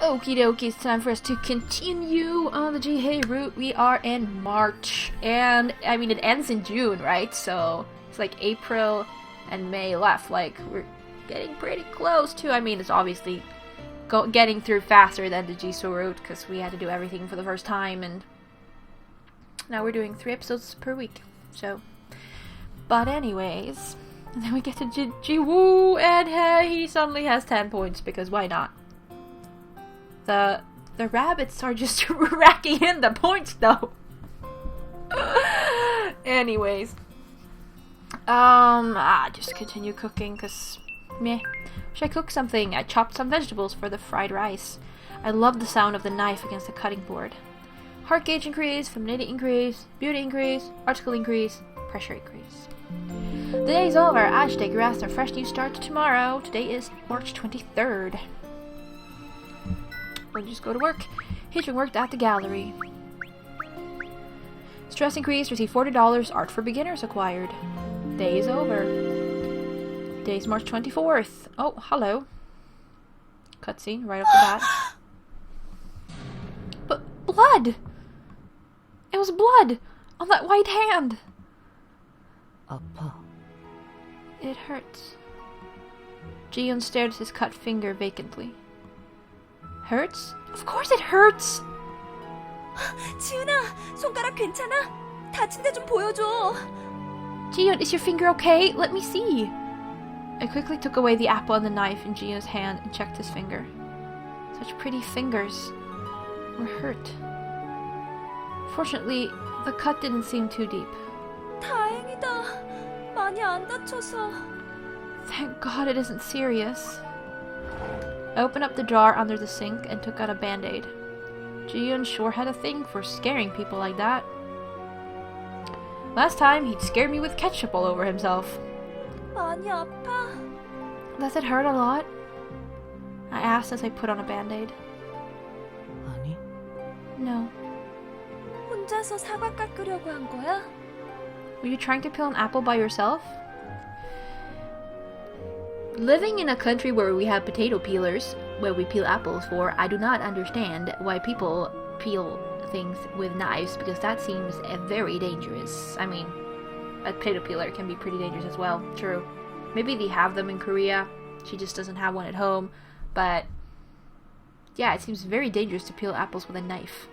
Okie dokie, it's time for us to continue on the Jihae route. We are in March, and I mean it ends in June, right? So it's like April and May left. Like we're getting pretty close to. I mean, it's obviously getting through faster than the Jisoo route because we had to do everything for the first time, and now we're doing 3 episodes per week. So, but anyways, and then we get to Jiwoo, and he suddenly has 10 points because why not? The rabbits are just racking in the points though. Anyways, just continue cooking because meh. Should I cook something? I chopped some vegetables for the fried rice. I love the sound of the knife against the cutting board. Heart gauge increase, femininity increase, beauty increase, article increase, pressure increase. The day's over. I should take a rest and a fresh new start to tomorrow. Today is March 23rd. We'll just go to work. Hitching worked at the gallery. Stress increased, receive $40, art for beginners acquired. Day is over. Day's March 24th. Oh, hello. Cutscene right off the bat. But blood! It was blood on that white hand. 아파. It hurts. Jiyeon stared at his cut finger vacantly. Hurts? Of course it hurts! 지은아, 손가락 괜찮아? 다친 데 좀 보여줘. Jiyeon, is your finger okay? Let me see. I quickly took away the apple and the knife in Jiyeon's hand and checked his finger. Such pretty fingers were hurt. Fortunately, the cut didn't seem too deep. 다행이다. 많이 안 다쳐서. Thank God it isn't serious. I opened up the jar under the sink and took out a band-aid. Jiyeon sure had a thing for scaring people like that. Last time, he'd scared me with ketchup all over himself. 많이 아파? Does it hurt a lot? I asked as I put on a band-aid. 아니, No. 혼자서 사과 깎으려고 한 거야? Were you trying to peel an apple by yourself? Living in a country where we have potato peelers, where we peel apples for, I do not understand why people peel things with knives, because that seems very dangerous. I mean, a potato peeler can be pretty dangerous as well, true. Maybe they have them in Korea, she just doesn't have one at home, but yeah, it seems very dangerous to peel apples with a knife.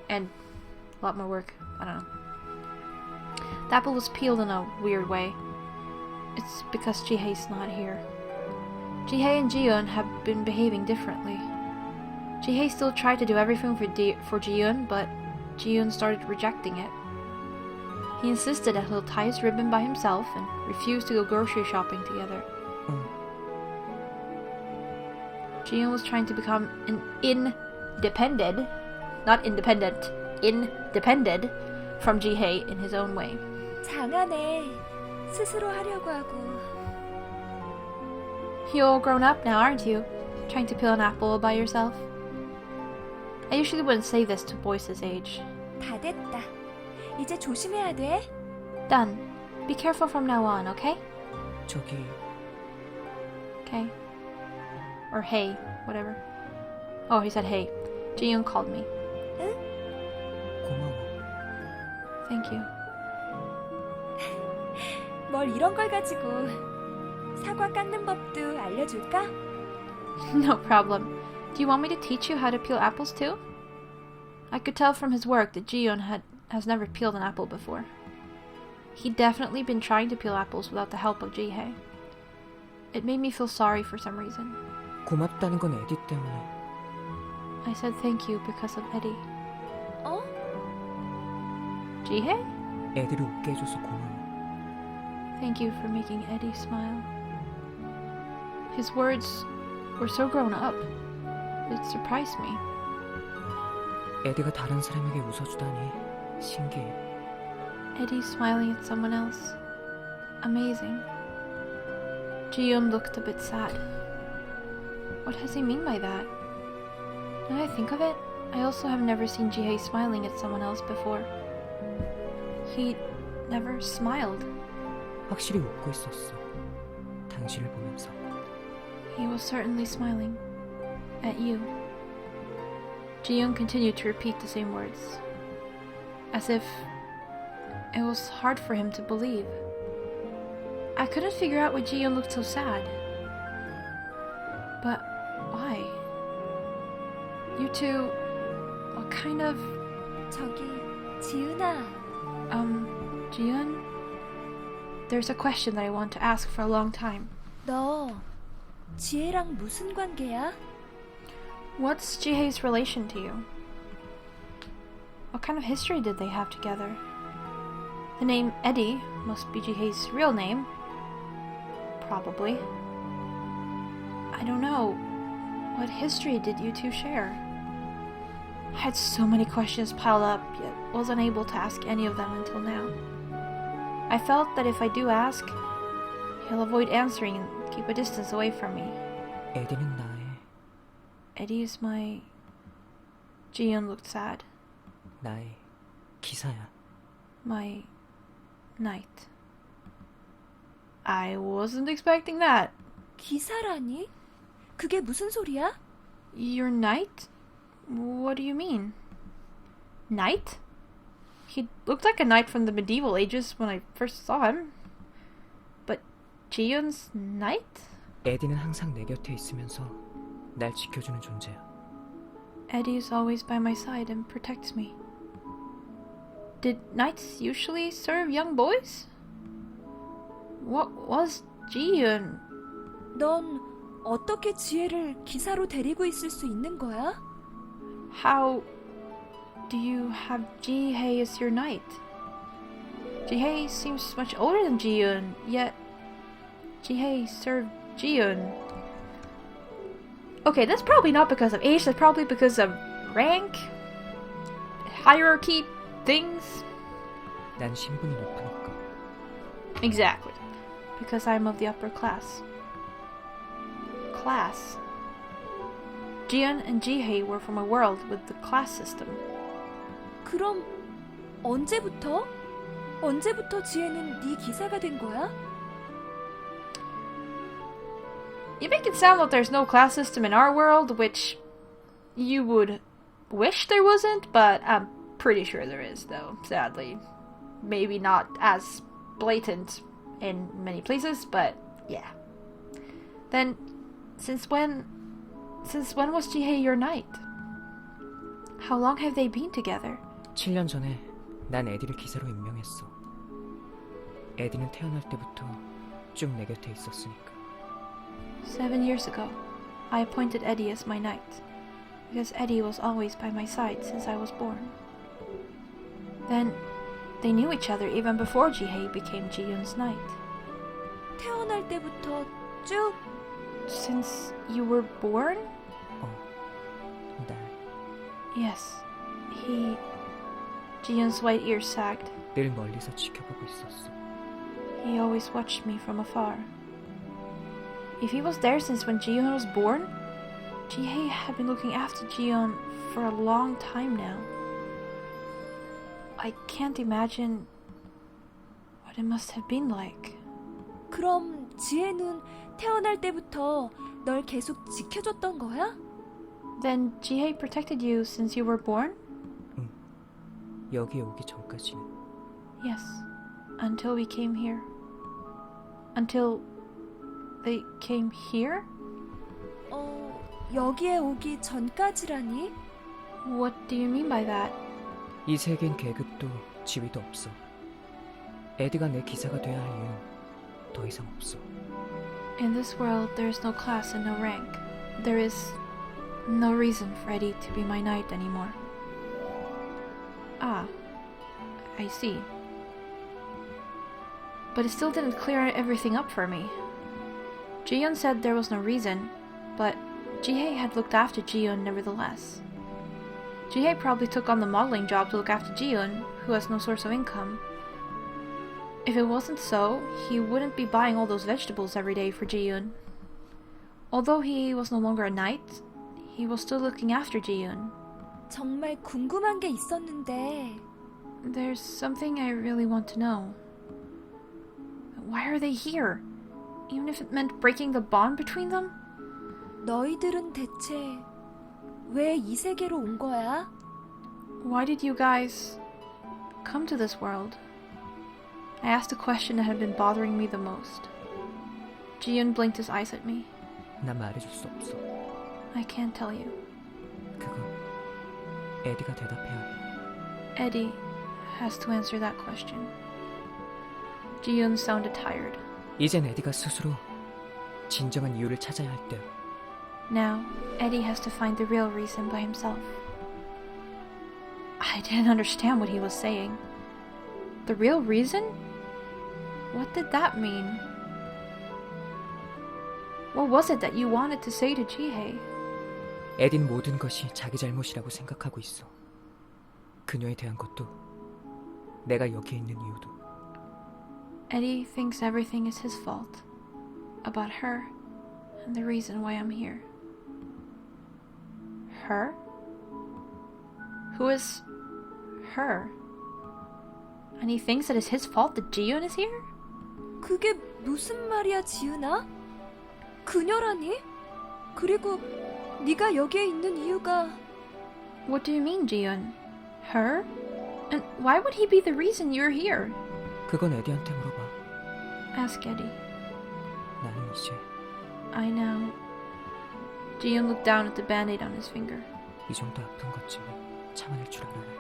And a lot more work, I don't know. The apple was peeled in a weird way. It's because Jihae's not here. Jihae and Jiyeon have been behaving differently. Jihae still tried to do everything for Jiyeon, but Jiyeon started rejecting it. He insisted that he'll tie his ribbon by himself and refused to go grocery shopping together. Jiyeon was trying to become an independent from Jihae in his own way. 장하네. 스스로 하려고 하고. You're all grown up now, aren't you? Trying to peel an apple by yourself? I usually wouldn't say this to boys his age. 다 됐다. 이제 조심해야 돼. Done. Be careful from now on, okay? 저기 Okay. Or hey, whatever. Oh, he said hey. Jiyeon called me. 응? 고마워. Thank you. 뭘 이런 걸 가지고 사과 깎는 법도 알려줄까? No problem. Do you want me to teach you how to peel apples too? I could tell from his work that Jiyeon has never peeled an apple before. He'd definitely been trying to peel apples without the help of Jihae. It made me feel sorry for some reason. 고맙다는 건 에디 때문에. I said thank you because of Eddie. 어? Jihae? 애들을 웃게 해줘서 고마워. Thank you for making Eddie smile. His words were so grown up. It surprised me. 에디가 다른 사람에게 웃어주다니 신기해. Eddie smiling at someone else. Amazing. Jiyeon looked a bit sad. What does he mean by that? Now I think of it, I also have never seen Jihae smiling at someone else before. He never smiled. 확실히 웃고 있었어. 당신을 보면서. He was certainly smiling. At you. Ji-young continued to repeat the same words. As if it was hard for him to believe. I couldn't figure out why Ji-young looked so sad. But why? You two... what kind of... 저기, 지은아. Ji-young? There's a question that I want to ask for a long time. 너 지혜랑 무슨 관계야? What's Jihae's relation to you? What kind of history did they have together? The name Eddie must be Jihae's real name. Probably. I don't know. What history did you two share? I had so many questions piled up, yet was unable to ask any of them until now. I felt that if I do ask, he'll avoid answering and keep a distance away from me. 에디는 나의 Eddie is my... Ji-young looked sad. 나의 기사야. My... knight. I wasn't expecting that. 기사라니? 그게 무슨 소리야? Your knight? What do you mean? Knight? He looked like a knight from the medieval ages when I first saw him. But Ji-young's knight? 에디는 항상 내 곁에 있으면서 날 지켜주는 존재야. Eddie is always by my side and protects me. Did knights usually serve young boys? What was Ji-young? 넌 어떻게 지혜를 기사로 데리고 있을 수 있는 거야? How do you have Jihae as your knight? Jihae seems much older than Ji-young, yet Jihae served Ji-young. Okay, that's probably not because of age, that's probably because of rank, hierarchy, things. 난 신분이 높으니까. Exactly. Because I'm of the upper class. Class. Jian and Jihae were from a world with the class system. 그럼 언제부터? 언제부터 지혜는 네 기사가 된 거야? You make it sound like there's no class system in our world, which you would wish there wasn't, but I'm pretty sure there is, though, sadly. Maybe not as blatant in many places, but yeah. Then, since when was Jihae your knight? How long have they been together? 7년 전에 난 에디를 기사로 임명했어. 에디는 태어날 때부터 쭉 내 곁에 있었으니까. 7 years ago, I appointed Eddie as my knight, because Eddie was always by my side since I was born. Then, they knew each other even before Jihae became Ji-young's knight. 태어날 때부터 쭉? Since you were born? 날 Yes, Ji-young's white ears sagged. 늘 멀리서 지켜보고 있었어. He always watched me from afar. If he was there since when Ji-young was born, Jihae had been looking after Ji-young for a long time now. I can't imagine what it must have been like. 그럼 지혜는 태어날 때부터 널 계속 지켜줬던 거야? Then Jihae protected you since you were born? 여기에 오기 전까지는. Yes, until we came here. Until they came here? 여기에 오기 전까지라니? What do you mean by that? 이 세계엔 계급도 지위도 없어. 에디가 내 기사가 돼야 할 이유는 더 이상 없어. In this world, there is no class and no rank. There is no reason for Eddie to be my knight anymore. Ah, I see. But it still didn't clear everything up for me. Ji-young said there was no reason, but Jihae had looked after Ji-young nevertheless. Jihae probably took on the modeling job to look after Ji-young, who has no source of income. If it wasn't so, he wouldn't be buying all those vegetables every day for Ji-young. Although he was no longer a knight, he was still looking after Ji-young. 정말 궁금한 게 있었는데. There's something I really want to know. Why are they here? Even if it meant breaking the bond between them? 너희들은 대체 왜 이 세계로 온 거야? Why did you guys come to this world? I asked the question that had been bothering me the most. Jihyun blinked his eyes at me. 난 말해줄 수 없어. I can't tell you. 그거 에디가 대답해야 해. Eddie has to answer that question. Jihyun sounded tired. 이젠 에디가 스스로 진정한 이유를 찾아야 할 때야. Now, Eddie has to find the real reason by himself. I didn't understand what he was saying. The real reason? What did that mean? What was it that you wanted to say to Jihae? 에디는 모든 것이 자기 잘못이라고 생각하고 있어. 그녀에 대한 것도 내가 여기에 있는 이유도. Eddie thinks everything is his fault. About her and the reason why I'm here. Her? Who is her? And he thinks that it's his fault that Jihyun is here? 그게 무슨 말이야, 지은아? 그녀라니? 그리고 네가 여기에 있는 이유가 What do you mean, Jihyun? Her? And why would he be the reason you're here? 그건 에디한테 물어봐. Ask Eddie. 나는 이제 I know. Jihyun looked down at the band-aid on his finger. 이 정도 아픈 것쯤은 참아낼 줄 알아야 해.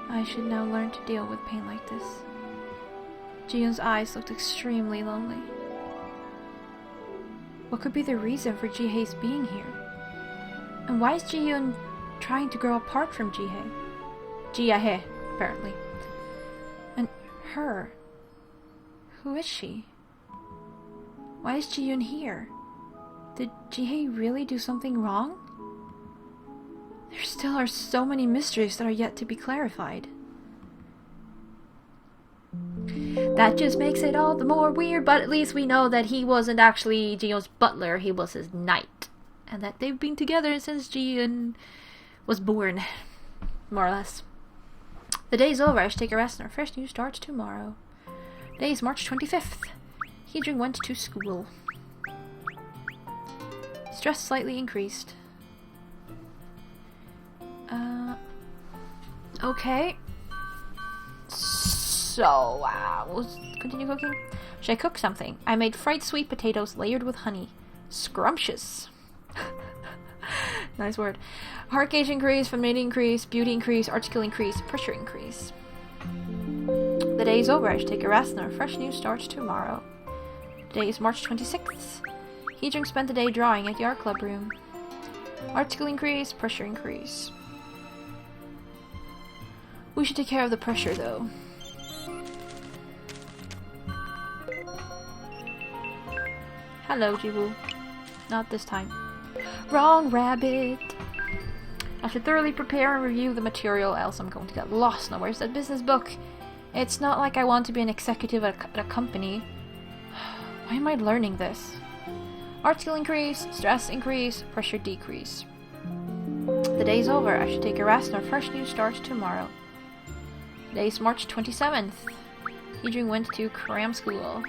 I should now learn to deal with pain like this. Jihyun's eyes looked extremely lonely. What could be the reason for Jihae's being here? And why is Jihyun trying to grow apart from Jihae? Jihae, apparently. And her. Who is she? Why is Jihyun here? Did Jihae really do something wrong? There still are so many mysteries that are yet to be clarified. That just makes it all the more weird, but at least we know that he wasn't actually Jihyun's butler, he was his knight. And that they've been together since Jihyun was born, more or less. The day's over, I should take a rest and our first news starts tomorrow. Today is March 25th. Heejun went to school. Stress slightly increased. Okay. So, let's continue cooking. Should I cook something? I made fried sweet potatoes layered with honey. Scrumptious. Nice word. Heart gauge increase, femininity increase, beauty increase, art skill increase, pressure increase. The day is over. I should take a rest and our fresh news starts tomorrow. Today is March 26th. Heejung spent the day drawing at the art club room. Art skill increase, pressure increase. We should take care of the pressure though. Hello, Jiwoo. Not this time. Wrong rabbit! I should thoroughly prepare and review the material, else I'm going to get lost. Now, where's that business book? It's not like I want to be an executive at a company. Why am I learning this? Art skill increase, stress increase, pressure decrease. The day's over. I should take a rest and our fresh news starts tomorrow. Today's March 27th. Heejun went to cram school.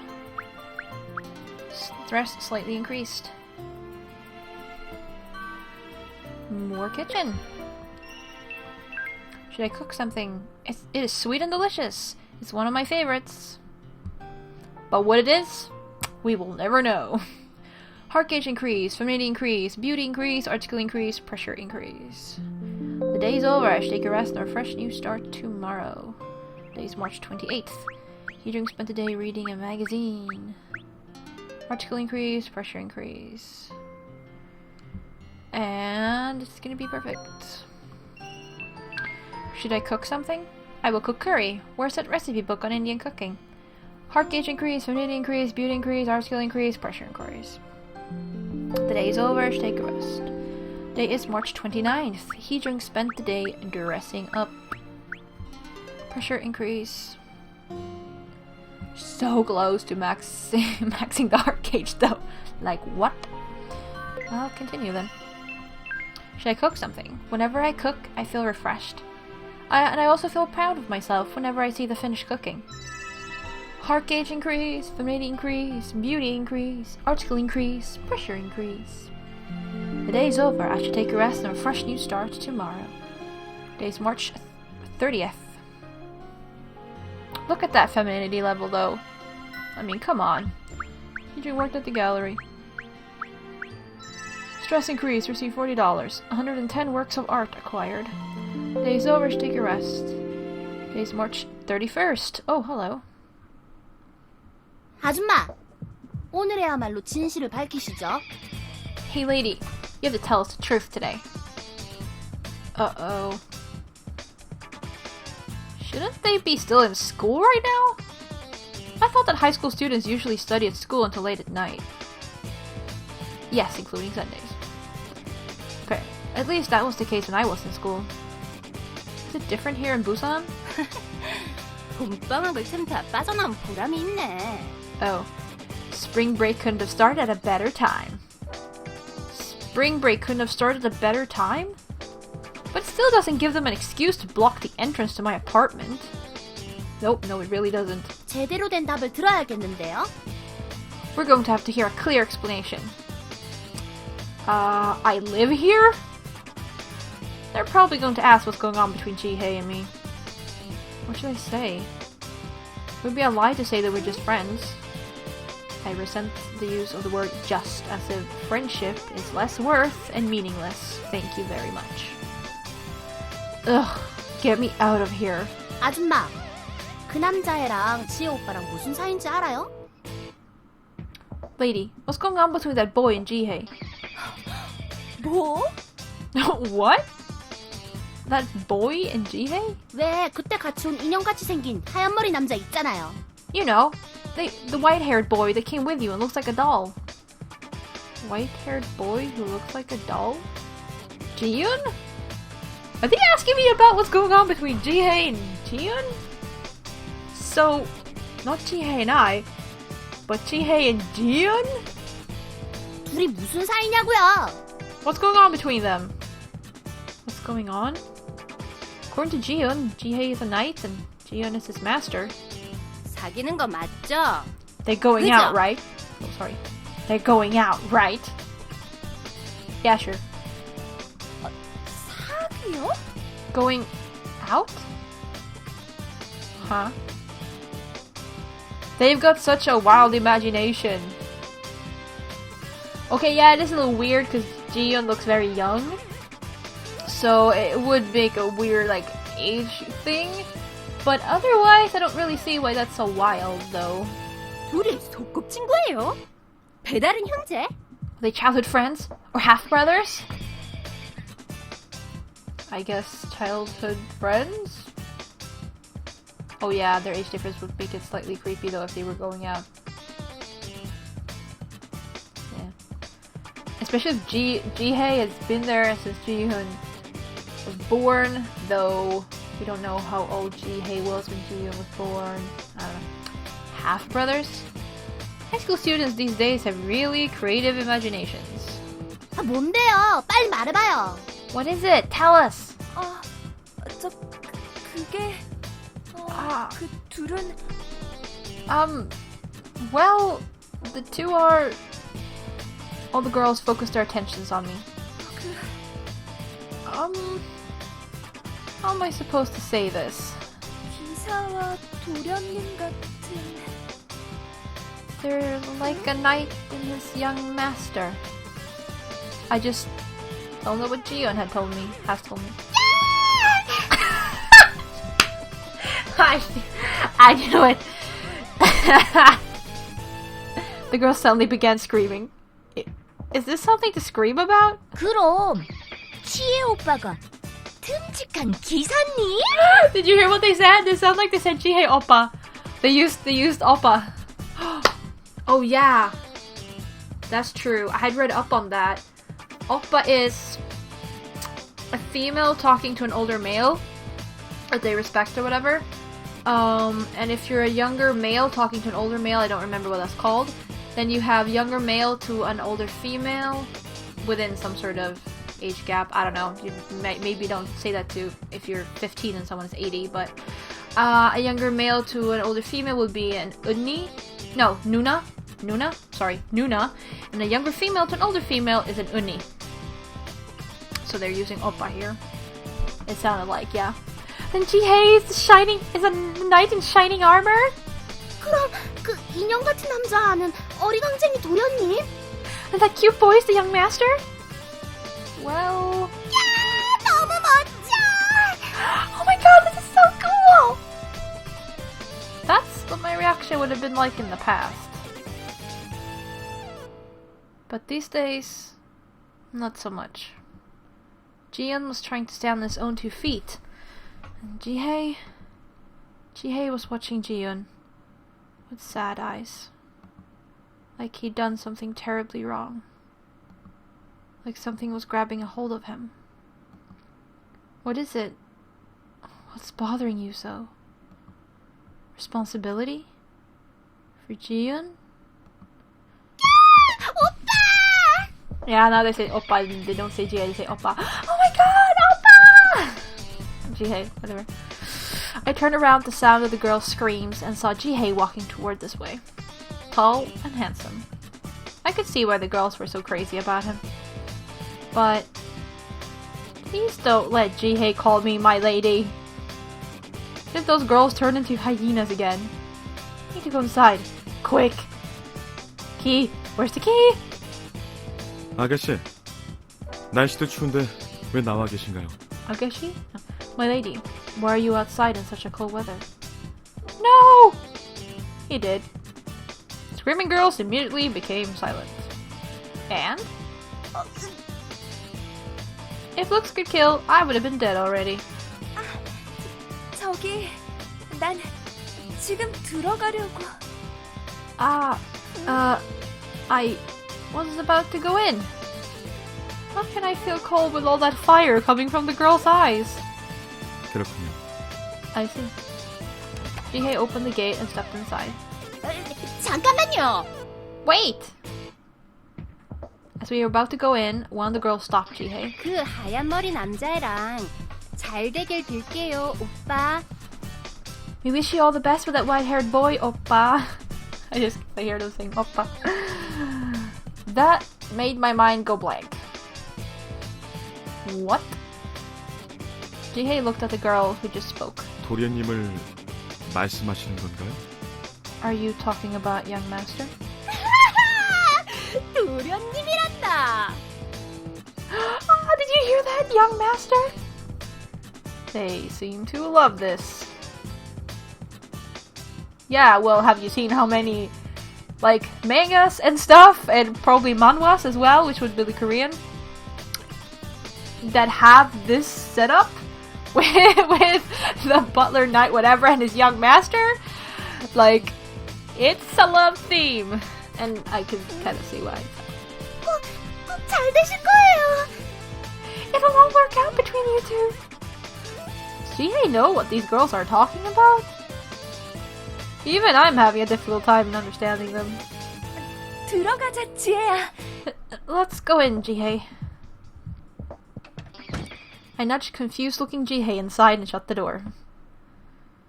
Stress slightly increased. More kitchen. Should I cook something? It is sweet and delicious. It's one of my favorites. But what it is, we will never know. Heart gauge increase, femininity increase, beauty increase, art skill increase, pressure increase. The day's over. I should take a rest and our fresh news start tomorrow. Today's March 28th. Heejung spent the day reading a magazine. Art skill increase, pressure increase. And it's gonna be perfect. Should I cook something? I will cook curry. Where's that recipe book on Indian cooking? Heart gauge increase, femininity increase, beauty increase, art skill increase, pressure increase. The day is over. I should take a rest. Today is March 29th. Heejung spent the day dressing up. Pressure increase. So close to maxing the heart gauge though. Like what? I'll continue then. Should I cook something? Whenever I cook, I feel refreshed. And I also feel proud of myself whenever I see the finished cooking. Heart gauge increase, femininity increase, beauty increase, art skill increase, pressure increase. The day's over. I should take a rest and a fresh new start tomorrow. Today's March 30th. Look at that femininity level, though. I mean, come on. You worked at the gallery. Stress increase. Receive $40. 110 works of art acquired. Day's over. Should take a rest. Today's March 31st. Oh, hello. 아줌마, 오늘에야말로 진실을 밝히시죠. Hey, lady. You have to tell us the truth today. Uh-oh. Shouldn't they be still in school right now? I thought that high school students usually study at school until late at night. Yes, including Sundays. Okay, at least that was the case when I was in school. Is it different here in Busan? 봄방학을 틈타 빠져나온 보람이 있네. Oh. Spring break couldn't have started at a better time. Spring break couldn't have started at a better time? But it still doesn't give them an excuse to block the entrance to my apartment. Nope, no, it really doesn't. 제대로 된 답을 들어야겠는데요. We're going to have to hear a clear explanation. I live here? They're probably going to ask what's going on between Jihae and me. What should I say? It would be a lie to say that we're just friends. I resent the use of the word just, as if friendship is less worth and meaningless. Thank you very much. Ugh, get me out of here. 아줌마, 그 남자애랑 지혜 오빠랑 무슨 사이인지 알아요? Lady, what's going on between that boy and Jihae? 뭐? What? That boy and Jihae? 왜 그때 같이 온 인형같이 생긴 하얀 머리 남자 있잖아요. You know, the white-haired boy that came with you and looks like a doll. White-haired boy who looks like a doll? Jiyoon? Are they asking me about what's going on between Jihae and Jiyoon? So, not Jihae and I, but Jihae and Jiyoon? 둘이 무슨 사이냐고요? What's going on between them? What's going on? According to Jiyoon, Jihae is a knight and Jiyoon is his master. 사귀는 거 맞죠? They're going 그죠? out, right? Oh, sorry. They're going out, right? Yeah, sure. 사귀요? Going out? Huh? They've got such a wild imagination. Okay, yeah, it is a little weird because Jiyeon looks very young. So it would make a weird, like, age thing. But otherwise, I don't really see why that's so wild, though. 둘이 소꿉친구예요? 배다른 형제? Are they childhood friends? Or half-brothers? I guess childhood friends? Oh yeah, their age difference would make it slightly creepy though if they were going out. Yeah. Especially if Jihae has been there since Jihoon was born, though we don't know how old Jihae was when Jihoon was born. I don't know. Half-brothers? High school students these days have really creative imaginations. 아, 뭔데요? 빨리 말해봐요. What is it? Tell us! 그게 그 둘은 Well, the two are... All the girls focused their attentions on me. How am I supposed to say this? 기사와 도련님 같은 They're like a knight and his young master. I just don't know what Jiyeon has told me. I knew it. The girl suddenly began screaming. Is this something to scream about? 그럼 지혜 오빠가 듬직한 기사님? Did you hear what they said? They sound like they said Jihae oppa. They used oppa. Oh yeah, that's true. I had read up on that. Oppa is a female talking to an older male that they respect or whatever. And if you're a younger male talking to an older male, I don't remember what that's called, then you have younger male to an older female within some sort of age gap. I don't know. You maybe don't say that to if you're 15 and someone's 80, but a younger male to an older female would be an unni. No, nuna. Nuna, and a younger female to an older female is an uni. So they're using oppa here. It sounded like, yeah. Then Jihae is a knight in shining armor? 그럼 그 인형 같은 남자는 어리광쟁이 도련님? And that cute boy is the young master? Well... 야, 너무 멋져! Oh my god, this is so cool! That's what my reaction would have been like in the past. But these days, not so much. Jihyun was trying to stand on his own 2 feet. And Jihae was watching Jihyun with sad eyes. Like he'd done something terribly wrong. Like something was grabbing a hold of him. What is it? What's bothering you so? Responsibility? For Jihyun? 오빠! Yeah, now they say oppa, they don't say Jihae, they say oppa. Oh my god, oppa! Jihae, whatever. I turned around at the sound of the girl's screams and saw Jihae walking toward this way. Tall and handsome. I could see why the girls were so crazy about him. But please don't let Jihae call me my lady. If those girls turn into hyenas again. I need to go inside. Quick! Key! Where's the key? 아가씨, 날씨도 추운데 왜 나와 계신가요? Ageshi? My lady, why are you outside in such a cold weather? No! He did. Screaming girls immediately became silent. And? If looks could kill, I would have been dead already. 저기, 난 지금 들어가려고. I was about to go in. How can I feel cold with all that fire coming from the girl's eyes? 그렇군요. I see. Jihae opened the gate and stepped inside. 잠깐만요. Wait! As we were about to go in, one of the girls stopped Jihae. 그 하얀 머리 남자애랑 잘 되길 빌게요, 오빠. We wish you all the best with that white-haired boy, oppa. I hear them saying oppa. That made my mind go blank. What? Jihae looked at the girl who just spoke. 도련님을 말씀하시는 건가요? Are you talking about young master? 도련님이란다. Did you hear that, young master? They seem to love this. Yeah, well, have you seen how many, like, mangas and stuff, and probably manhwas as well, which would be the Korean, that have this setup with the butler knight whatever and his young master? Like, it's a love theme, and I can kind of see why. 꼭 잘 되실 거예요. It'll all work out between you two. Does Jihae know what these girls are talking about? Even I'm having a difficult time in understanding them. 들어가자, 지혜야. Let's go in, Jihae. I nudged confused-looking Jihae inside and shut the door.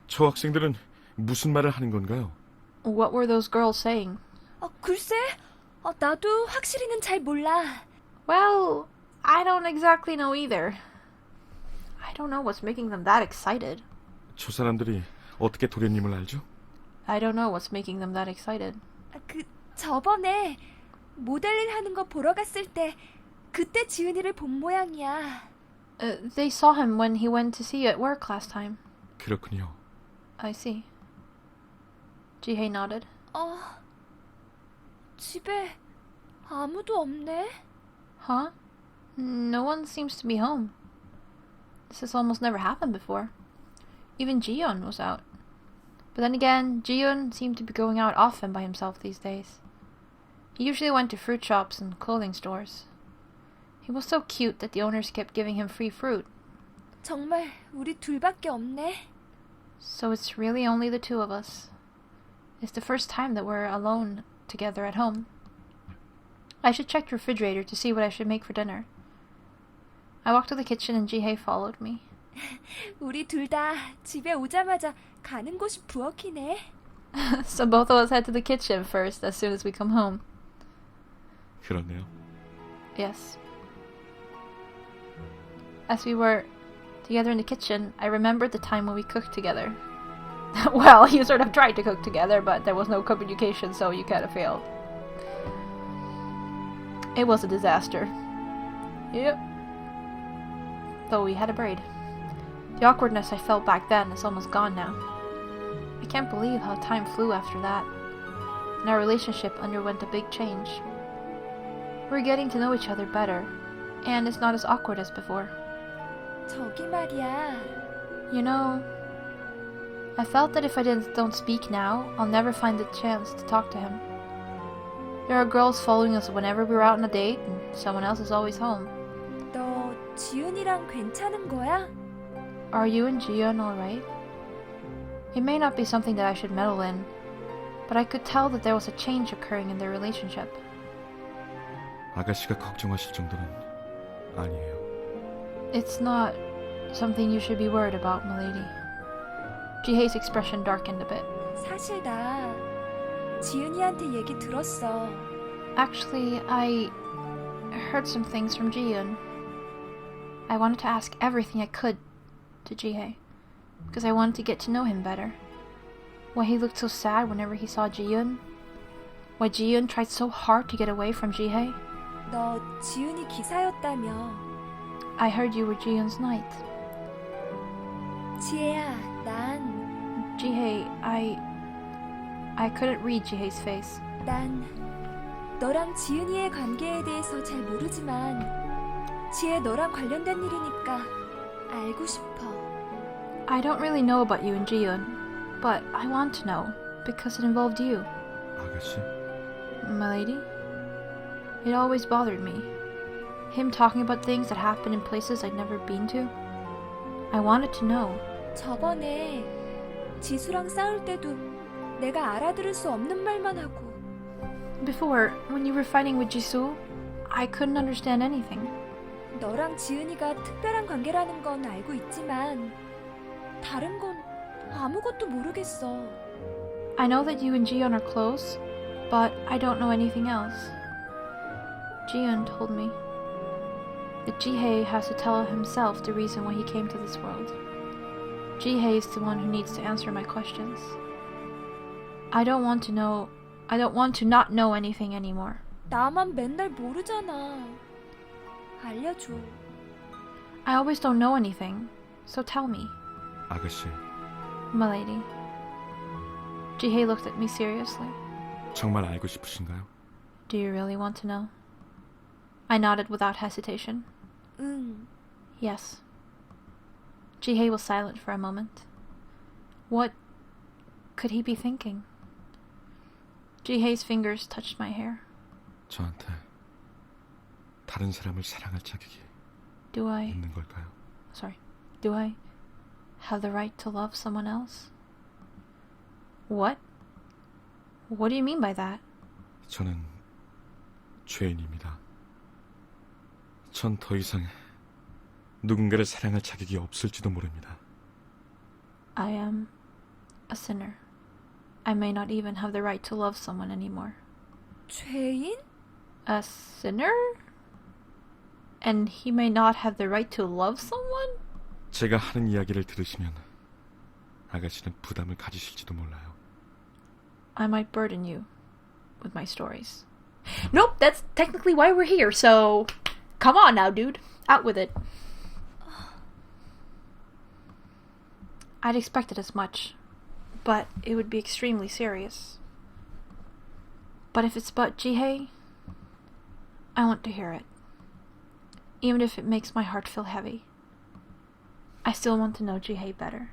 저 학생들은 무슨 말을 하는 건가요? What were those girls saying? 글쎄, 나도 확실히는 잘 몰라. Well, I don't exactly know either. I don't know what's making them that excited. 저 사람들이 어떻게 도련님을 알죠? I don't know what's making them that excited. 저번에 모델일 하는 거 보러 갔을 때 그때 지은이를 본 모양이야. They saw him when he went to see you at work last time. 그렇군요. I see. Jihae nodded. 집에 아무도 없네. Huh? No one seems to be home. This has almost never happened before. Even Jiyeon was out. But then again, Jiyeon seemed to be going out often by himself these days. He usually went to fruit shops and clothing stores. He was so cute that the owners kept giving him free fruit. 정말 우리 둘밖에 없네. So it's really only the two of us. It's the first time that we're alone together at home. I should check the refrigerator to see what I should make for dinner. I walked to the kitchen and Jihae followed me. 우리 둘 다 집에 오자마자 가는 곳이 부엌이네. So both of us head to the kitchen first as soon as we come home. 그렇네요. Yes. As we were together in the kitchen, I remembered the time when we cooked together. Well, you sort of tried to cook together, but there was no communication, so you kind of failed. It was a disaster. Yep. Though we had a braid. The awkwardness I felt back then is almost gone now. I can't believe how time flew after that, and our relationship underwent a big change. We're getting to know each other better, and it's not as awkward as before. 저기 말이야. You know, I felt that if I don't speak now, I'll never find the chance to talk to him. There are girls following us whenever we're out on a date, and someone else is always home. 너 지훈이랑 괜찮은 거야? Are you and Jiyeon alright? It may not be something that I should meddle in, but I could tell that there was a change occurring in their relationship. 아가씨가 걱정하실 정도는 아니에요. It's not something you should be worried about, milady. Jihae's expression darkened a bit. 사실 나 지훈이한테 얘기 들었어. Actually, I heard some things from Jiyeon. I wanted to ask everything I could to Jihae, because I wanted to get to know him better. Why he looked so sad whenever he saw Jiyeon. Why Jiyeon tried so hard to get away from Jihae. 너 지훈이 기사였다며. I heard you were Jiyeon's knight. 지혜야, 난 Jihae, I couldn't read Jihae's face. 난 너랑 지은이의 관계에 대해서 잘 모르지만 지혜 너랑 관련된 일이니까 알고 싶어. I don't really know about you and Jiyeon, but I want to know because it involved you. 아가씨? My lady? It always bothered me. Him talking about things that happened in places I'd never been to. I wanted to know. 저번에 지수랑 싸울 때도 내가 알아들을 수 없는 말만 하고. Before, when you were fighting with Jisoo, I couldn't understand anything. 너랑 지은이가 특별한 관계라는 건 알고 있지만 다른 건 아무것도 모르겠어. I know that you and Jiyeon are close, but I don't know anything else. Jiyeon told me that Jihae has to tell himself the reason why he came to this world. Jihae is the one who needs to answer my questions. I don't want to not know anything anymore. 나만 맨날 모르잖아. 알려줘. I always don't know anything, so tell me. 아가씨, My lady. Jihae looked at me seriously. 정말 알고 싶으신가요? Do you really want to know? I nodded without hesitation. 응. Yes. Jihae was silent for a moment. What could he be thinking? Jihae's fingers touched my hair. 저한테 다른 사람을 사랑할 자격이 Do I 있는 걸까요? have the right to love someone else? What? What do you mean by that? 저는 죄인입니다. 전 더 이상 누군가를 사랑할 자격이 없을지도 모릅니다. I am a sinner. I may not even have the right to love someone anymore. 죄인? A sinner? And he may not have the right to love someone? 제가 하는 이야기를 들으시면 아가씨는 부담을 가지실지도 몰라요. I might burden you with my stories. Nope, that's technically why we're here, so come on now, dude. Out with it. I'd expected as much, but it would be extremely serious. But if it's about Jihae, I want to hear it. Even if it makes my heart feel heavy. I still want to know Jihae better.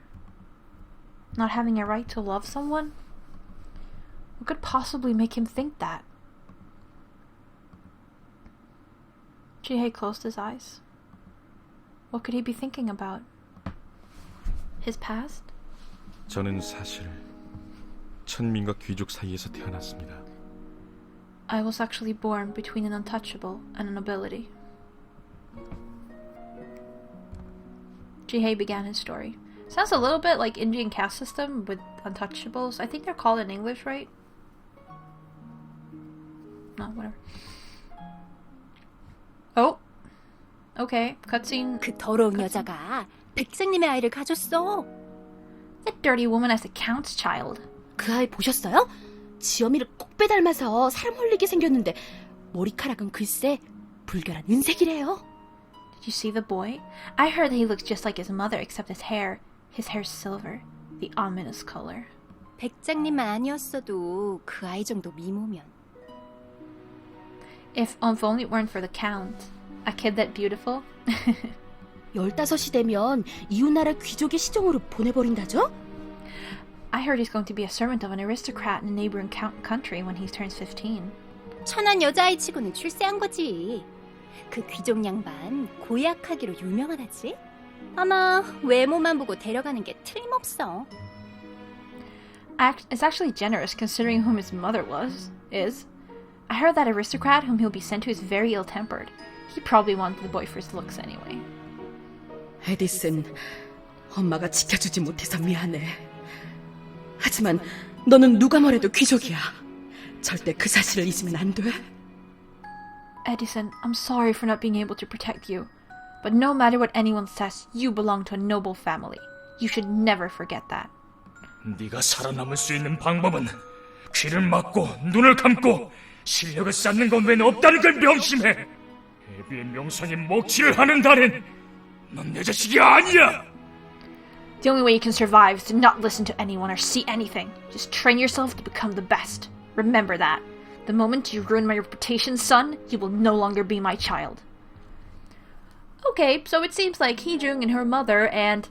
Not having a right to love someone? What could possibly make him think that? Jihae closed his eyes. What could he be thinking about? His past? 저는 사실 천민과 귀족 사이에서 태어났습니다. I was actually born between an untouchable and a nobility. Jihae began his story, Sounds a little bit like Indian caste system with untouchables. I think they're called in English, right? No, whatever. Oh, okay. Cutscene. 그 더러운 여자가 백장님의 아이를 가졌어. That dirty woman has the count's child. 그 아이 보셨어요? 지엄이를 꼭 빼닮아서 사람 홀리게 생겼는데 머리카락은 글쎄 불결한 은색이래요. Did you see the boy? I heard that he looks just like his mother except his hair. His hair's silver. The ominous color. 백장님만 아니었어도 그 아이 정도 미모면. If only it weren't for the count. A kid that beautiful. 15이 되면 이웃나라 귀족의 시종으로 보내버린다죠? I heard he's going to be a servant of an aristocrat in a neighboring country when he turns 15. 천한 여자아이 치고는 출세한 거지. 그 귀족 양반 고약하기로 유명하다지? 아마 외모만 보고 데려가는 게 틀림없어. It's actually generous considering whom his mother is. I heard that aristocrat whom he'll be sent to is very ill-tempered. He probably wanted the boy for his looks anyway. 에디슨, 엄마가 지켜주지 못해서 미안해. 하지만 너는 누가 뭐래도 귀족이야. 절대 그 사실을 잊으면 안 돼. Edison, I'm sorry for not being able to protect you. But no matter what anyone says, you belong to a noble family. You should never forget that. 네가 살아남을 수 있는 방법은 귀를 막고 눈을 감고 실력을 쌓는 것 외에는 없다는 걸 명심해. 애비의 명성이 먹칠을 하는 달엔 넌 내 자식이 아니야. The only way you can survive is to not listen to anyone or see anything. Just train yourself to become the best. Remember that. The moment you ruin my reputation, son, you will no longer be my child. Okay, so it seems like Hee-jung and her mother and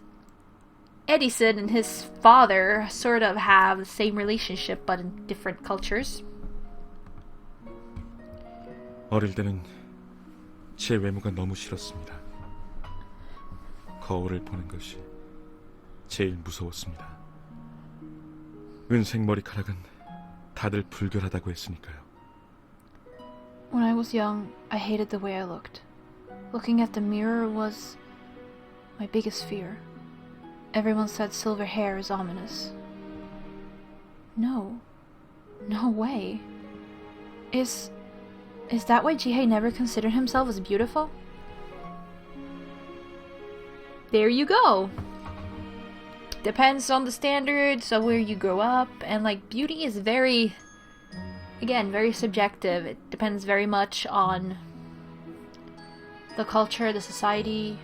Edison and his father sort of have the same relationship but in different cultures. 어릴 때는 제 외모가 너무 싫었습니다. 거울을 보는 것이 제일 무서웠습니다. 은색 머리카락은 다들 불결하다고 했으니까요. When I was young, I hated the way I looked. Looking at the mirror was my biggest fear. Everyone said silver hair is ominous. No way. Is that why Jihae never considered himself as beautiful? There you go. Depends on the standards of where you grow up, and like beauty is very subjective. It depends very much on the culture, the society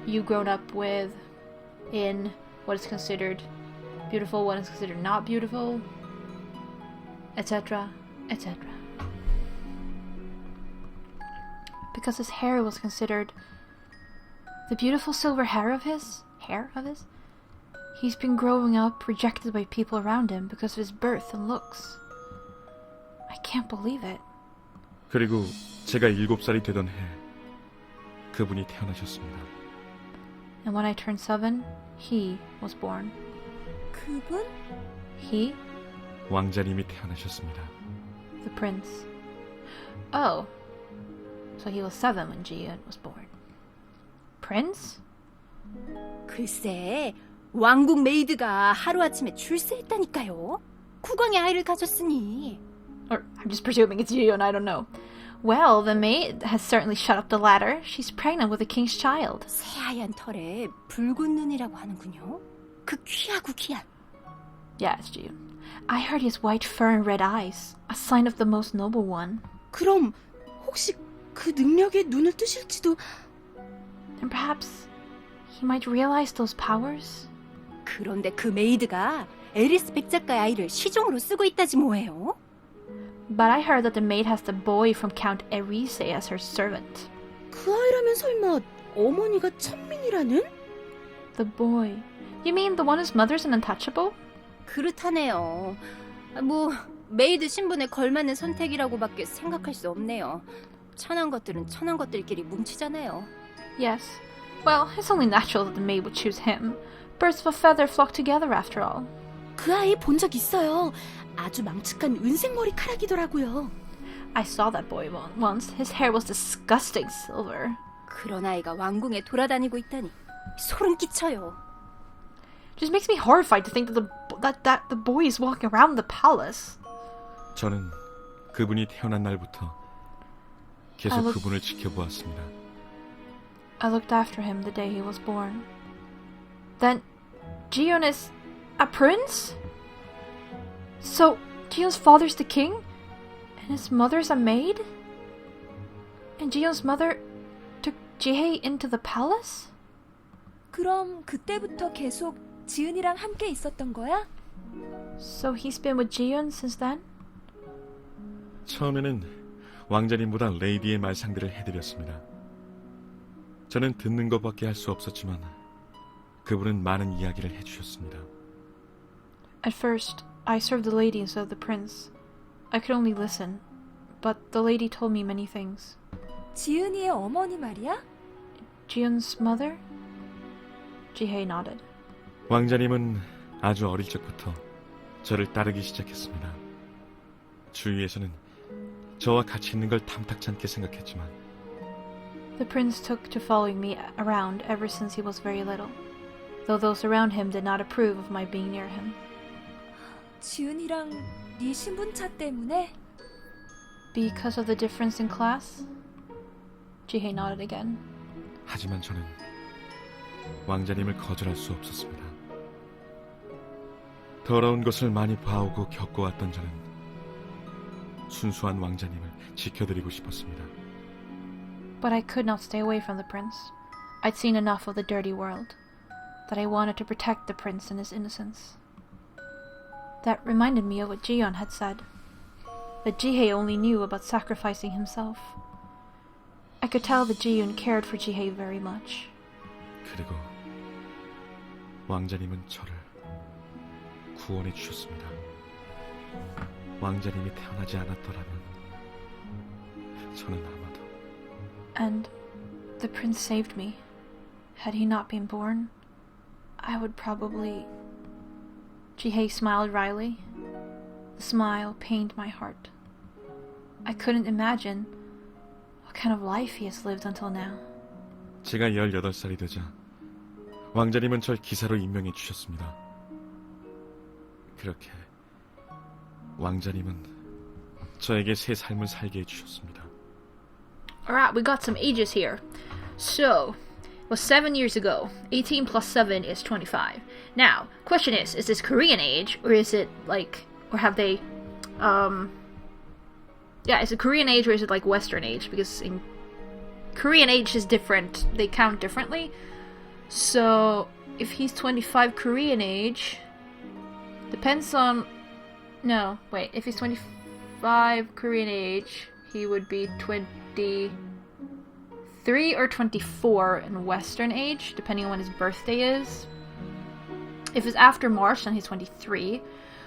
you've grown up with, in what is considered beautiful, what is considered not beautiful, etc., etc. Because his hair was considered the beautiful silver hair of his, he's been growing up rejected by people around him because of his birth and looks. I can't believe it. 그리고 제가 7살이 되던 해 그분이 태어나셨습니다. And when I turned 7, he was born. 그분? He? 왕자님이 태어나셨습니다. The prince. Oh. So he was 7 when Ji-eun was born. Prince? 글쎄, 왕국 메이드가 하루아침에 출세했다니까요. 국왕의 아이를 가졌으니. Or I'm just presuming it's Ji-eun, I don't know. Well, the maid has certainly shut up the ladder. She's pregnant with the king's child. 새하얀 털에 붉은 눈이라고 하는군요. 그 귀하고 귀한. Yeah, it's Ji-eun. I heard he has white fur and red eyes. A sign of the most noble one. 그럼 혹시 그 능력에 눈을 뜨실지도. And perhaps he might realize those powers? 그런데 그 메이드가 에리스 백작가의 아이를 시종으로 쓰고 있다지 뭐예요? But I heard that the maid has the boy from Count Erise as her servant. 그 아이라면 설마 어머니가 천민이라는? The boy. You mean the one whose mother's an untouchable? 그렇다네요. 뭐 메이드 신분에 걸맞는 선택이라고밖에 생각할 수 없네요. 천한 것들은 천한 것들끼리 뭉치잖아요. Yes. Well, it's only natural that the maid would choose him. Birds of a feather flock together after all. 그 아이 본 적 있어요. 아주 망측한 은색 머리카락이더라고요. I saw that boy once. His hair was disgusting silver. 그런 아이가 왕궁에 돌아다니고 있다니 소름 끼쳐요. Just makes me horrified to think that the boy is walking around the palace. 저는 그분이 태어난 날부터 계속 look- 그분을 지켜보았습니다. I looked after him the day he was born. Then, Jiyeon is a prince? So, Jiyeon's father's the king? And his mother's a maid? And Jiyeon's mother took Jihae into the palace? 그럼 그때부터 계속 지은이랑 함께 있었던 거야? So he's been with Jiyeon since then? 처음에는 왕자님보다 레이디의 말상대를 해드렸습니다. 저는 듣는 것밖에 할 수 없었지만 그분은 많은 이야기를 해주셨습니다. At first, I served the lady instead of the prince. I could only listen, but the lady told me many things. 지은이의 어머니 말이야? Jiyeon's mother? Jihae nodded. 왕자님은 아주 어릴 적부터 저를 따르기 시작했습니다. 주위에서는 저와 같이 있는 걸 탐탁치 않게 생각했지만 The prince took to following me around ever since he was very little, though those around him did not approve of my being near him. 지은이랑 네 신분차 때문에? Because of the difference in class? Jihae nodded again. 하지만 저는 왕자님을 거절할 수 없었습니다. 더러운 것을 많이 봐오고 겪어왔던 저는 순수한 왕자님을 지켜드리고 싶었습니다. But I could not stay away from the prince. I'd seen enough of the dirty world, that I wanted to protect the prince and his innocence. That reminded me of what Jiyeon had said, that Jihae only knew about sacrificing himself. I could tell that Jiyeon cared for Jihae very much. 그리고 왕자님은 저를 구원해 주셨습니다. 왕자님이 태어나지 않았더라면 저는 아마도 And the prince saved me. Had he not been born, I would probably... Jihae smiled wryly. The smile pained my heart. I couldn't imagine what kind of life he has lived until now. 제가 18살이 되자 왕자님은 절 기사로 임명해 주셨습니다. 그렇게 왕자님은 저에게 새 삶을 살게 해주셨습니다. Alright, we got some ages here. So, it was 7 years ago. 18 plus 7 is 25. Now, question is this Korean age, or is it like, or have they, yeah, is it Korean age or is it like Western age? Because in Korean age is different. They count differently. So, if he's 25 Korean age, depends on... No, wait. If he's 25 Korean age, he would be 23 or 24 in Western age, depending on when his birthday is. If it's after March, then he's 23.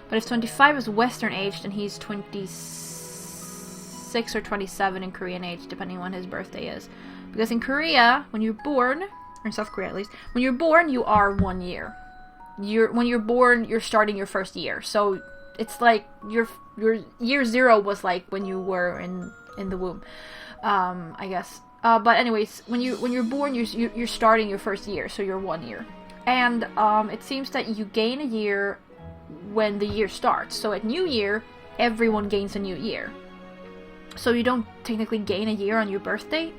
But if 25 is Western age, then he's 26 or 27 in Korean age, depending on when his birthday is. Because in Korea, when you're born, or in South Korea at least, when you're born, you are 1 year. When you're born, you're starting your first year. So it's like your year 0 was like when you were in the womb, I guess. But anyways, when you're born, you're starting your first year, so you're 1 year. And it seems that you gain a year when the year starts. So at New Year, everyone gains a new year. So you don't technically gain a year on your birthday.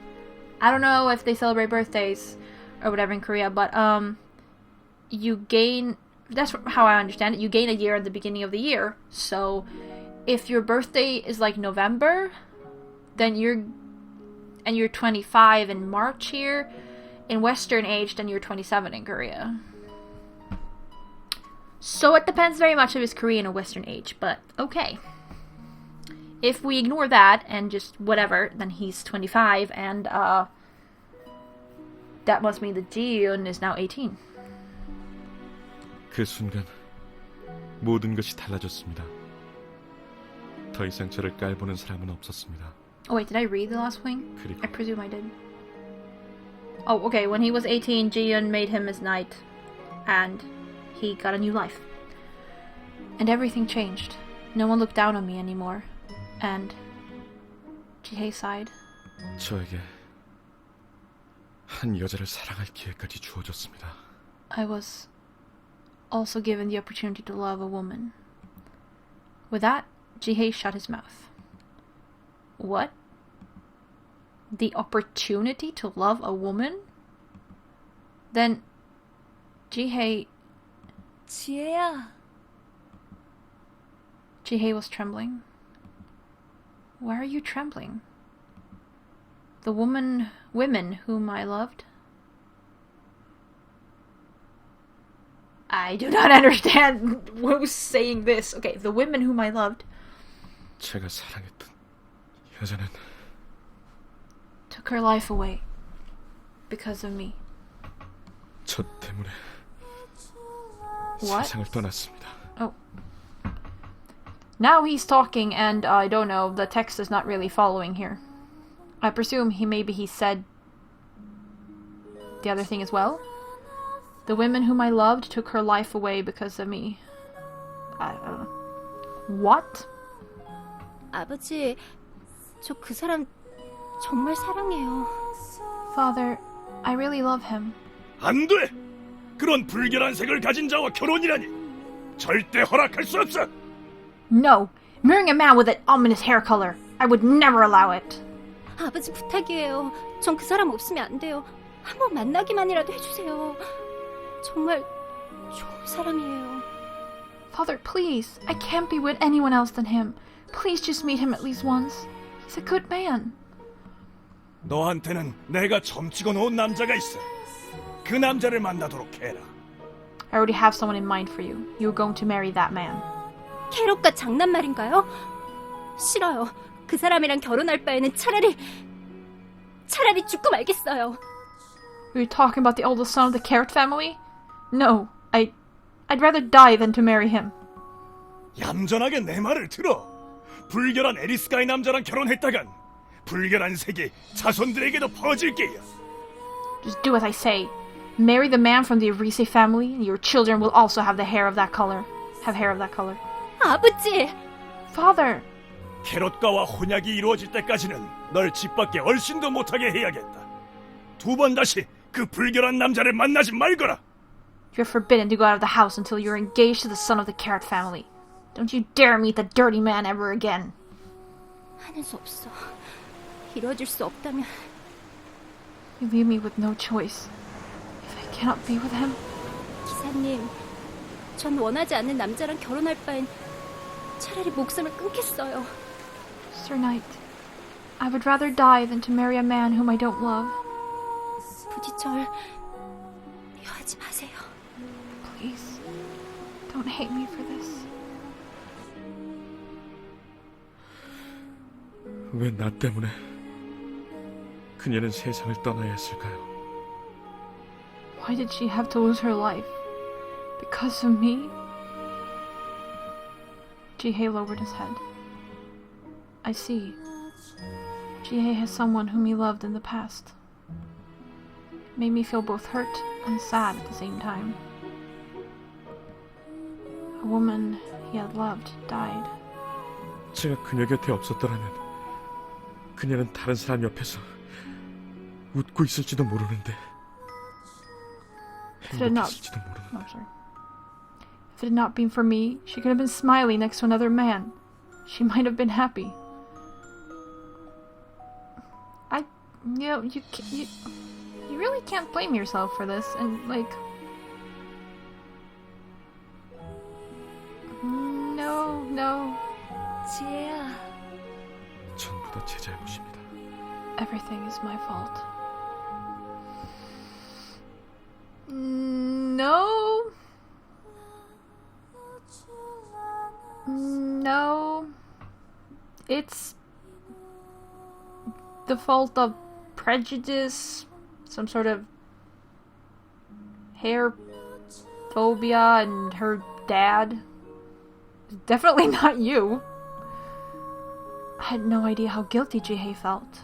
I don't know if they celebrate birthdays or whatever in Korea, but you gain, that's how I understand it, you gain a year at the beginning of the year. So if your birthday is like November, then you're 25 in March here. In Western age, then you're 27 in Korea. So it depends very much if it's Korean or Western age, but okay. If we ignore that and just whatever, then he's 25, and that must mean that Jiyeon is now 18. 그 순간 모든 것이 달라졌습니다. 더 이상 저를 깔보는 사람은 없었습니다. Oh wait, did I read the last wing? 그리고 I presume I did. Oh, okay, when he was 18, Jiyeon made him his knight, and he got a new life. And everything changed. No one looked down on me anymore. And Jihae sighed. 저에게 한 여자를 사랑할 기회까지 주어졌습니다. I was also given the opportunity to love a woman. With that, Jihae shut his mouth. What? The opportunity to love a woman? Then, Jihae 지혜야, was trembling. Why are you trembling? The women whom I loved? I do not understand who's saying this. Okay, the women whom I loved 제가 사랑했던 여자는 took her life away because of me. 저 때문에 What? 세상을 떠났습니다. Oh. Now he's talking and I don't know, the text is not really following here. I presume maybe he said the other thing as well. The women whom I loved took her life away because of me. I don't know. What? 아버지, 저 그 사람 정말 사랑해요. Father, I really love him. 안 돼! 그런 불결한 색을 가진 자와 결혼이라니 절대 허락할 수 없어! No! Marrying a man with that ominous hair color! I would never allow it! 아버지 부탁이에요. 전 그 사람 없으면 안 돼요. 한번 만나기만이라도 해주세요. 정말 좋은 사람이에요. Father, please! I can't be with anyone else than him. Please just meet him at least once. He's a good man. 너한테는 내가 점찍어 놓은 남자가 있어. 그 남자를 만나도록 해라. I already have someone in mind for you. You're going to marry that man. 캐럿과 장난말인가요? 싫어요. 그 사람이랑 결혼할 바에는 차라리 죽고 말겠어요. Are you talking about the oldest son of the Carrot family? No, I'd rather die than to marry him. 얌전하게 내 말을 들어. 불결한 에리스가의 남자랑 결혼했다간 불결한 색이 자손들에게도 퍼질 게야. Just do as I say. Marry the man from the Arise family, and your children will also have hair of that color. 아버지! Father! 캐럿과와 혼약이 이루어질 때까지는 널 집 밖에 얼씬도 못하게 해야겠다. 두 번 다시 그 불결한 남자를 만나지 말거라. You're forbidden to go out of the house until you're engaged to the son of the Carrot family. Don't you dare meet that dirty man ever again. 하는 수 없어. 이루어질 수 없다면 You leave me with no choice. If I cannot be with him... 기사님, 전 원하지 않는 남자랑 결혼할 바엔 차라리 목숨을 끊겠어요. Sir Knight, I would rather die than to marry a man whom I don't love. 부디 절 미워하지 마세요. Please, don't hate me for this. 왜 나 때문에 그녀는 세상을 떠나야 했을까요? Why did she have to lose her life? Because of me? Jihae lowered his head. I see. Jihae has someone whom he loved in the past. It made me feel both hurt and sad at the same time. A woman he had loved died. 제가 그녀 곁에 없었더라면 그녀는 다른 사람 옆에서 웃고 있을지도 모르는데 행복했을지도 모르는데. Oh, sorry. If it had not been for me, she could have been smiling next to another man. She might have been happy. You really can't blame yourself for this, and no. 지혜야, 전부 다 제 잘못입니다. Everything is my fault. No. It's the fault of prejudice, some sort of hair phobia, and her dad. Definitely not you. I had no idea how guilty Jihae felt.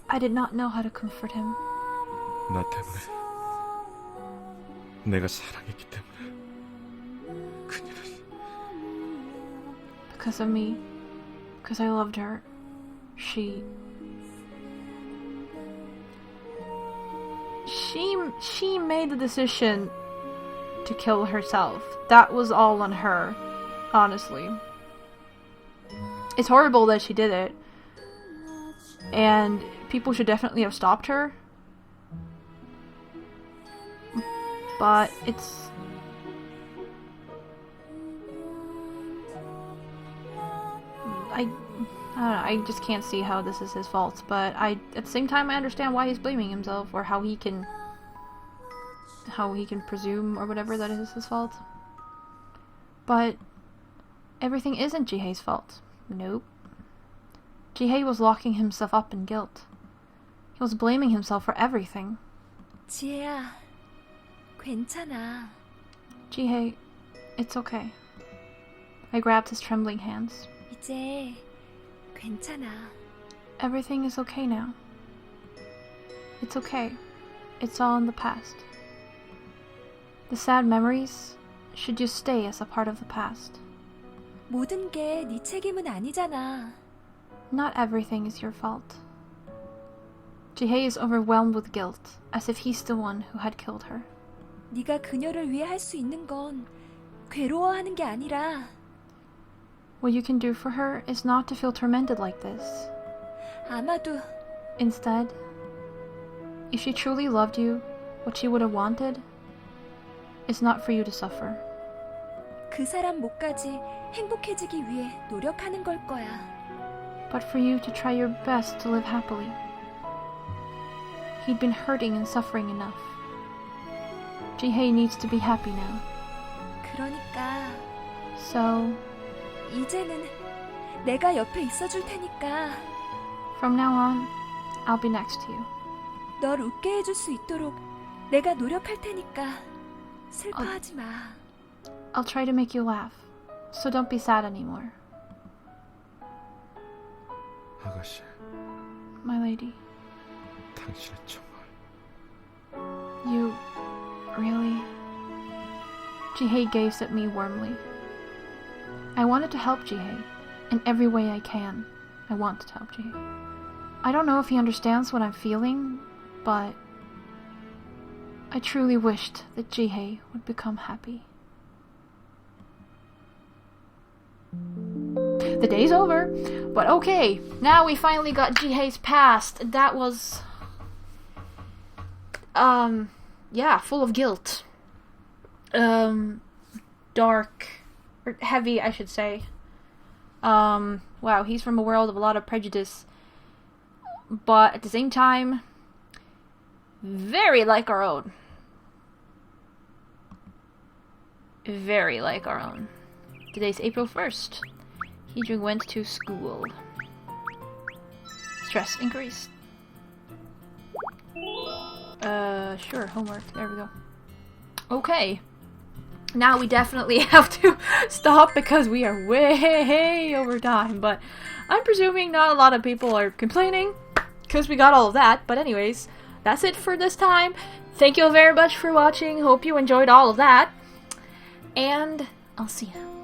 I did not know how to comfort him. 나 때문에, 내가 사랑했기 때문에 그녀는 Because of me, because I loved her, she made the decision to kill herself. That was all on her, honestly. It's horrible that she did it, and people should definitely have stopped her. But it's... I don't know, I just can't see how this is his fault, but at the same time I understand why he's blaming himself, or how he can presume or whatever that it is his fault. But everything isn't Jihae's fault. Nope. Jihae was locking himself up in guilt. He was blaming himself for everything. 지혜야, 괜찮아. Jihae, it's okay. I grabbed his trembling hands. 이제 괜찮아. Everything is okay now. It's okay. It's all in the past. The sad memories should just stay as a part of the past. 모든 게 네 책임은 아니잖아. Not everything is your fault. Jihae is overwhelmed with guilt, as if he's the one who had killed her. 네가 그녀를 위해 할 수 있는 건 괴로워하는 게 아니라 What you can do for her is not to feel tormented like this. 아마도 Instead, if she truly loved you, what she would have wanted is not for you to suffer, 그 사람 목까지 행복해지기 위해 노력하는 걸 거야. but for you to try your best to live happily. He'd been hurting and suffering enough. Jihae needs to be happy now. 그러니까 So, 이제는 내가 옆에 있어줄 테니까 from now on, I'll be next to you. 널 웃게 해줄 수 있도록 내가 노력할 테니까 슬퍼하지 마. I'll try to make you laugh, so don't be sad anymore. 아가씨, My lady, 당신은 정말 you really... Jihae gazed at me warmly. I wanted to help Jihae. In every way I can, I wanted to help Jihae. I don't know if he understands what I'm feeling, but I truly wished that Jihae would become happy. The day's over, but okay, now we finally got Jihae's past. That was, yeah, full of guilt. Dark, or heavy, I should say. Wow, he's from a world of a lot of prejudice, but at the same time, very like our own. Very like our own. Today's April 1st. Heejun went to school. Stress increased. Sure, homework. There we go. Okay. Now we definitely have to stop because we are way over time, but I'm presuming not a lot of people are complaining because we got all of that. But anyways, that's it for this time. Thank you all very much for watching. Hope you enjoyed all of that. And I'll see you.